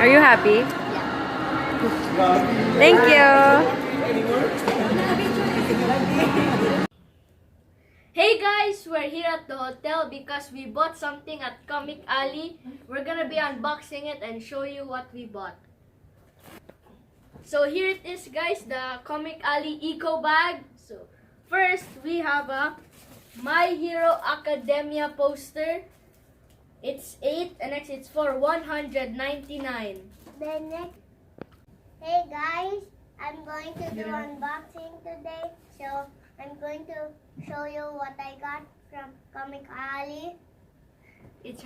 Are you happy? Thank you. Hey guys, we're here at the hotel because we bought something at Comic Alley. We're gonna be unboxing it and show you what we bought. So here it is guys, the Comic Alley Eco Bag. So first we have a My Hero Academia poster. It's 8 and next it's for 199. Then next, hey guys, I'm going to do unboxing today. So I'm going to show you what I got from Comic Alley. It's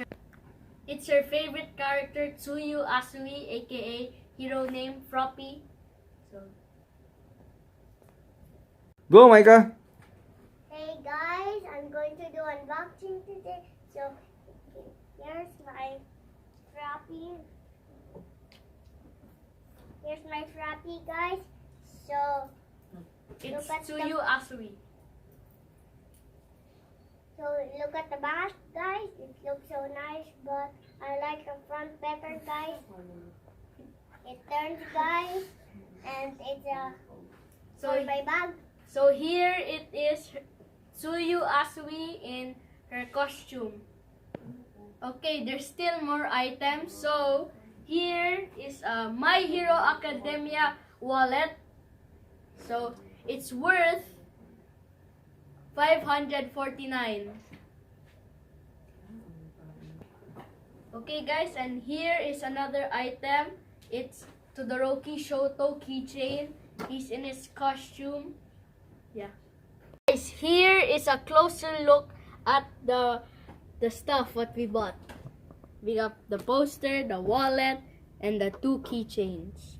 her favorite character, Tsuyu Asui, aka hero name Froppy. So Go, Micah. Hey guys, I'm going to do unboxing today. So here's my Frappy. Here's my Frappy, guys. So it's Look at Tsuyu Asui. look at the back, guys. It looks so nice, but I like the front better, guys. It turns, guys, and it's So for my bag. So here it is Tsuyu Asui in her costume. Okay, there's still more items. So here is a My Hero Academia wallet. So it's worth 549. Okay guys, and here is another item. It's Todoroki Shoto keychain. He's in his costume. Yeah. Guys, here is a closer look at the stuff what we bought. We got the poster, the wallet, and the 2 keychains.